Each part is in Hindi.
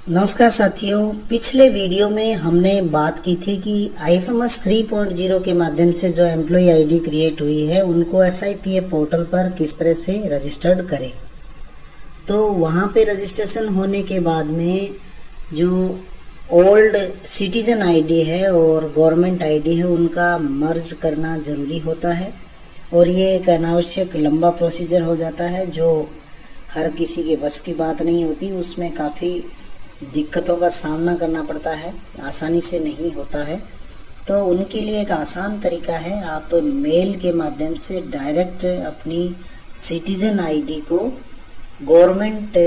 नमस्कार साथियों, पिछले वीडियो में हमने बात की थी कि IFMS 3.0 के माध्यम से जो एम्प्लॉय आईडी क्रिएट हुई है उनको SIPA पोर्टल पर किस तरह से रजिस्टर्ड करें। तो वहाँ पे रजिस्ट्रेशन होने के बाद में जो ओल्ड सिटीजन आईडी है और गवर्नमेंट आईडी है उनका मर्ज करना ज़रूरी होता है और ये एक अनावश्यक लंबा प्रोसीजर हो जाता है जो हर किसी के बस की बात नहीं होती। उसमें काफ़ी दिक्कतों का सामना करना पड़ता है, आसानी से नहीं होता है। तो उनके लिए एक आसान तरीका है, आप मेल के माध्यम से डायरेक्ट अपनी सिटीजन आईडी को गवर्नमेंट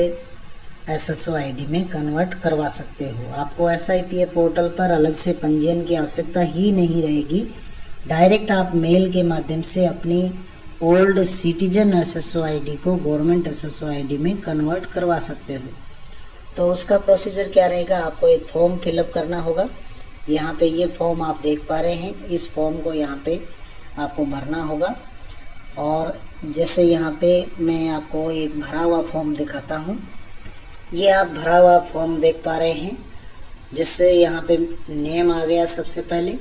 SSO आईडी में कन्वर्ट करवा सकते हो। आपको SIPA पोर्टल पर अलग से पंजीयन की आवश्यकता ही नहीं रहेगी। डायरेक्ट आप मेल के माध्यम से अपनी ओल्ड सिटीजन SSO आईडी को गवर्नमेंट SSO आईडी में कन्वर्ट करवा सकते हो। तो उसका प्रोसीजर क्या रहेगा, आपको एक फॉर्म फिलअप करना होगा। यहाँ पे ये फॉर्म आप देख पा रहे हैं, इस फॉर्म को यहाँ पे आपको भरना होगा। और जैसे यहाँ पे मैं आपको एक भरा हुआ फॉर्म दिखाता हूँ, ये आप भरा हुआ फॉर्म देख पा रहे हैं। जिससे यहाँ पे नेम आ गया सबसे पहले,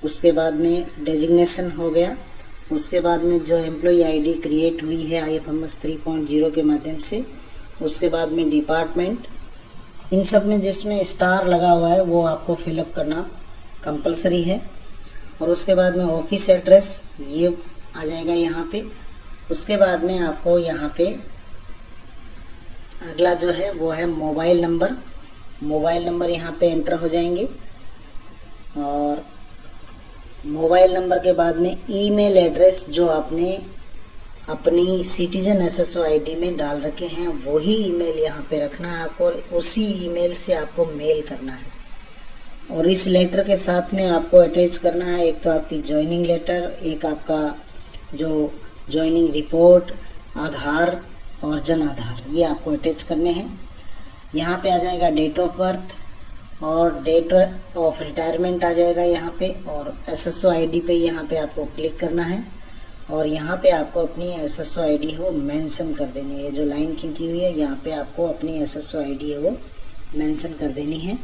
उसके बाद में डेजिग्नेशन हो गया, उसके बाद में जो एम्प्लॉय आईडी क्रिएट हुई है IFMS 3.0 के माध्यम से, उसके बाद में डिपार्टमेंट, इन सब में जिसमें स्टार लगा हुआ है वो आपको फिलअप करना कंपलसरी है। और उसके बाद में ऑफिस एड्रेस ये आ जाएगा यहाँ पे। उसके बाद में आपको यहाँ पे अगला जो है वो है मोबाइल नंबर यहाँ पे एंटर हो जाएंगे। और मोबाइल नंबर के बाद में ईमेल एड्रेस जो आपने अपनी सिटीजन SSO आईडी में डाल रखे हैं वही ईमेल यहाँ पे रखना है आपको, और उसी ईमेल से आपको मेल करना है। और इस लेटर के साथ में आपको अटैच करना है एक तो आपकी ज्वाइनिंग लेटर, एक आपका जो ज्वाइनिंग रिपोर्ट, आधार और जन आधार, ये आपको अटैच करने हैं। यहाँ पे आ जाएगा डेट ऑफ बर्थ और डेट ऑफ रिटायरमेंट आ जाएगा यहाँ पे, और SSO आईडी पे यहाँ पे आपको क्लिक करना है और यहाँ पे आपको अपनी SSO आईडी है वो मेंशन कर देनी है। जो लाइन खींची हुई है यहाँ पे आपको अपनी SSO आईडी है वो मेंशन कर देनी है।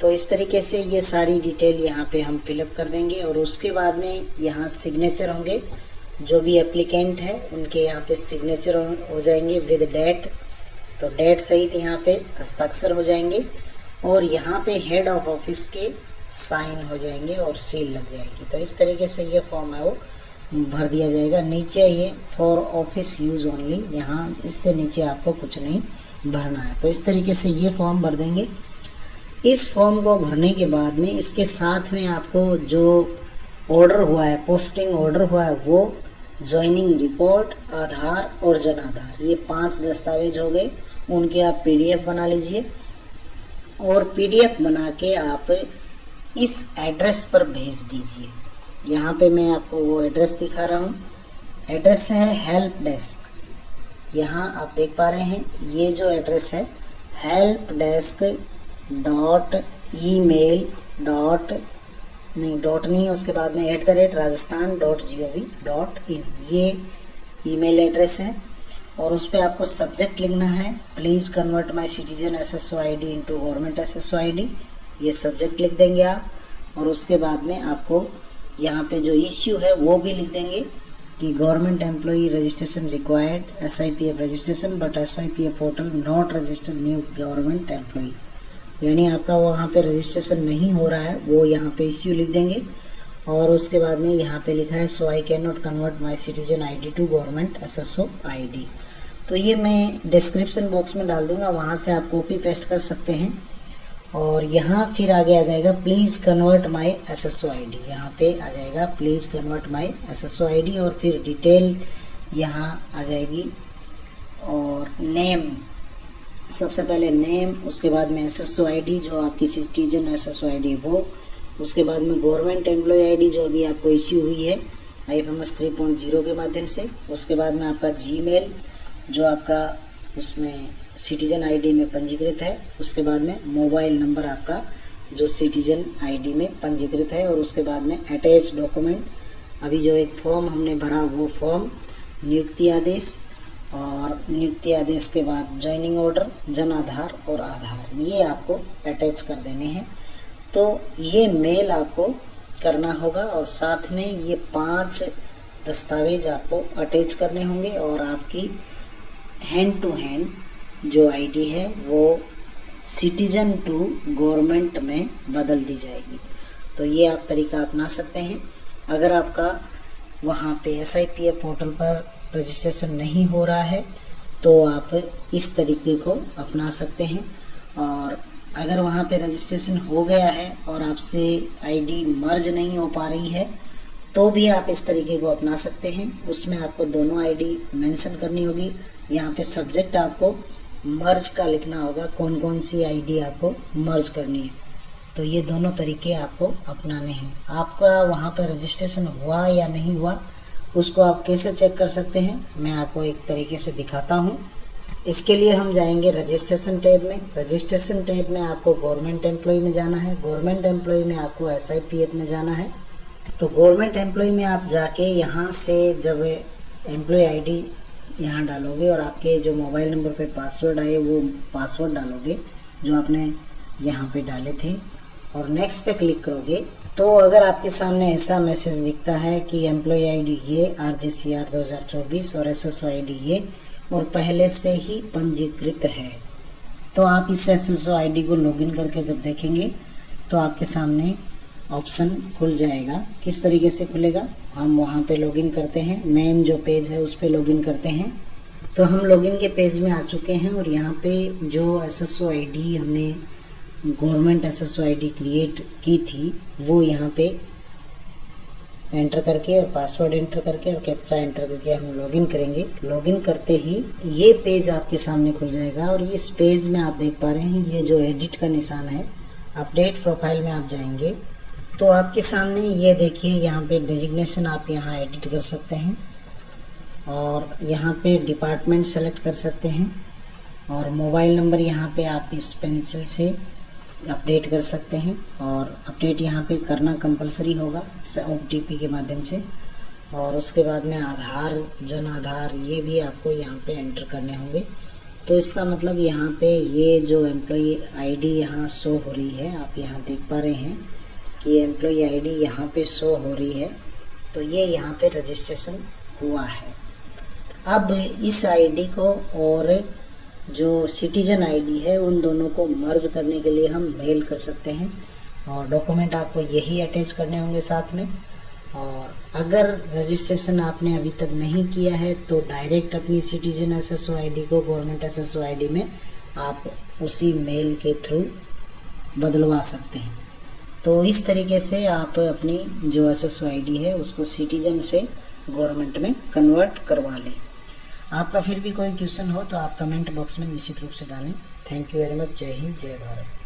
तो इस तरीके से ये सारी डिटेल यहाँ पे हम फिलअप कर देंगे। और उसके बाद में यहाँ सिग्नेचर होंगे, जो भी एप्लीकेंट है उनके यहाँ पे सिग्नेचर हो जाएंगे विद डेट। तो डेट सहित यहाँ पे हस्ताक्षर हो जाएंगे और यहाँ पे हेड ऑफ ऑफिस के साइन हो जाएंगे और सील लग जाएगी। तो इस तरीके से ये फॉर्म है वो भर दिया जाएगा। नीचे ये फॉर ऑफिस यूज ओनली, यहाँ इससे नीचे आपको कुछ नहीं भरना है। तो इस तरीके से ये फॉर्म भर देंगे। इस फॉर्म को भरने के बाद में इसके साथ में आपको जो ऑर्डर हुआ है, पोस्टिंग ऑर्डर हुआ है, वो ज्वाइनिंग रिपोर्ट, आधार और जन आधार, ये 5 दस्तावेज हो गए। उनके आप PDF बना लीजिए और PDF बना के आप इस एड्रेस पर भेज दीजिए। यहाँ पे मैं आपको वो एड्रेस दिखा रहा हूँ। एड्रेस है हेल्प डेस्क। यहाँ आप देख पा रहे हैं ये जो एड्रेस है help desk dot email dot नहीं, डॉट नहीं है, उसके बाद में @rajasthan.gov.in, ये ईमेल एड्रेस है। और उस पर आपको सब्जेक्ट लिखना है please convert my citizen SSO ID into government SSO ID, ये सब्जेक्ट लिख देंगे आप। और उसके बाद में आपको यहाँ पे जो इश्यू है वो भी लिख देंगे कि government employee registration required, SIPA registration but SIPA portal not registered new government employee, यानी आपका वहाँ पे रजिस्ट्रेशन नहीं हो रहा है, वो यहाँ पे इश्यू लिख देंगे। और उसके बाद में यहाँ पे लिखा है so I can not convert my citizen ID to government SSO ID. तो ये मैं डिस्क्रिप्शन बॉक्स में डाल दूँगा, वहाँ से आप कॉपी पेस्ट कर सकते हैं। और यहाँ फिर आगे आ जाएगा please convert my SSO ID, यहाँ पे आ जाएगा please convert my SSO ID और फिर डिटेल यहाँ आ जाएगी। और नेम, सबसे पहले नेम, उसके बाद में SSO आईडी जो आपकी सिटीजन SSO आईडी वो, उसके बाद में गवर्नमेंट एम्प्लॉय आईडी जो अभी आपको इश्यू हुई है IFMS 3.0 के माध्यम से, उसके बाद में आपका जीमेल जो आपका उसमें सिटीजन आईडी में पंजीकृत है, उसके बाद में मोबाइल नंबर आपका जो सिटीजन आईडी में पंजीकृत है, और उसके बाद में अटैच डॉक्यूमेंट, अभी जो एक फॉर्म हमने भरा वो फॉर्म, नियुक्ति आदेश, और नियुक्ति आदेश के बाद ज्वाइनिंग ऑर्डर, जन आधार और आधार, ये आपको अटैच कर देने हैं। तो ये मेल आपको करना होगा और साथ में ये 5 दस्तावेज आपको अटैच करने होंगे और आपकी हैंड टू हैंड जो आईडी है वो सिटीजन टू गवर्नमेंट में बदल दी जाएगी। तो ये आप तरीका अपना सकते हैं। अगर आपका वहाँ पे SIPF पोर्टल पर रजिस्ट्रेशन नहीं हो रहा है तो आप इस तरीके को अपना सकते हैं। और अगर वहाँ पे रजिस्ट्रेशन हो गया है और आपसे आईडी मर्ज नहीं हो पा रही है तो भी आप इस तरीके को अपना सकते हैं। उसमें आपको दोनों आईडी मेंशन करनी होगी। यहाँ पे सब्जेक्ट आपको मर्ज का लिखना होगा, कौन कौन सी आईडी आपको मर्ज करनी है। तो ये दोनों तरीके आपको अपनाने हैं। आपका वहाँ पर रजिस्ट्रेशन हुआ या नहीं हुआ उसको आप कैसे चेक कर सकते हैं, मैं आपको एक तरीके से दिखाता हूँ। इसके लिए हम जाएंगे रजिस्ट्रेशन टैब में। रजिस्ट्रेशन टैब में आपको गवर्नमेंट एम्प्लॉय में जाना है। गवर्नमेंट एम्प्लॉय में आपको SIPF में जाना है। तो गवर्नमेंट एम्प्लॉय में आप जाके यहाँ से जब एम्प्लॉय आईडी यहाँ डालोगे और आपके जो मोबाइल नंबर पे पासवर्ड आए वो पासवर्ड डालोगे जो आपने यहाँ पे डाले थे और नेक्स्ट पे क्लिक करोगे तो अगर आपके सामने ऐसा मैसेज दिखता है कि एम्प्लॉय आईडी ये RGCR 2024 और SSO आईडी ये और पहले से ही पंजीकृत है, तो आप इस SSO आईडी को लॉगिन करके जब देखेंगे तो आपके सामने ऑप्शन खुल जाएगा। किस तरीके से खुलेगा, हम वहाँ पे लॉगिन करते हैं, मेन जो पेज है उस पे लॉगिन करते हैं। तो हम लॉगिन के पेज में आ चुके हैं और यहाँ पे जो SSO आईडी हमने गवर्नमेंट SSO आईडी क्रिएट की थी वो यहाँ पे एंटर करके और पासवर्ड एंटर करके और कैप्चा एंटर करके हम लॉगिन करेंगे। लॉगिन करते ही ये पेज आपके सामने खुल जाएगा और इस पेज में आप देख पा रहे हैं ये जो एडिट का निशान है, अपडेट प्रोफाइल में आप जाएंगे तो आपके सामने ये देखिए यहाँ पे डेजिग्नेशन आप यहाँ एडिट कर सकते हैं और यहाँ पे डिपार्टमेंट सेलेक्ट कर सकते हैं और मोबाइल नंबर यहाँ पे आप इस पेंसिल से अपडेट कर सकते हैं और अपडेट यहाँ पे करना कंपलसरी होगा OTP के माध्यम से। और उसके बाद में आधार, जन आधार, ये भी आपको यहाँ पे एंटर करने होंगे। तो इसका मतलब यहाँ पे ये जो एम्प्लॉई आईडी यहाँ शो हो रही है, आप यहाँ देख पा रहे हैं कि एम्प्लॉई आईडी यहाँ पे शो हो रही है, तो ये यहाँ पे रजिस्ट्रेशन हुआ है। अब इस आईडी को और जो सिटीजन आईडी है उन दोनों को मर्ज करने के लिए हम मेल कर सकते हैं और डॉक्यूमेंट आपको यही अटैच करने होंगे साथ में। और अगर रजिस्ट्रेशन आपने अभी तक नहीं किया है तो डायरेक्ट अपनी सिटीजन SSO आईडी को गवर्नमेंट SSO आईडी में आप उसी मेल के थ्रू बदलवा सकते हैं। तो इस तरीके से आप अपनी जो SSO आईडी है उसको सिटीजन से गवर्नमेंट में कन्वर्ट करवा लें। आपका फिर भी कोई क्वेश्चन हो तो आप कमेंट बॉक्स में निश्चित रूप से डालें। Thank you very much. जय हिंद, जय भारत।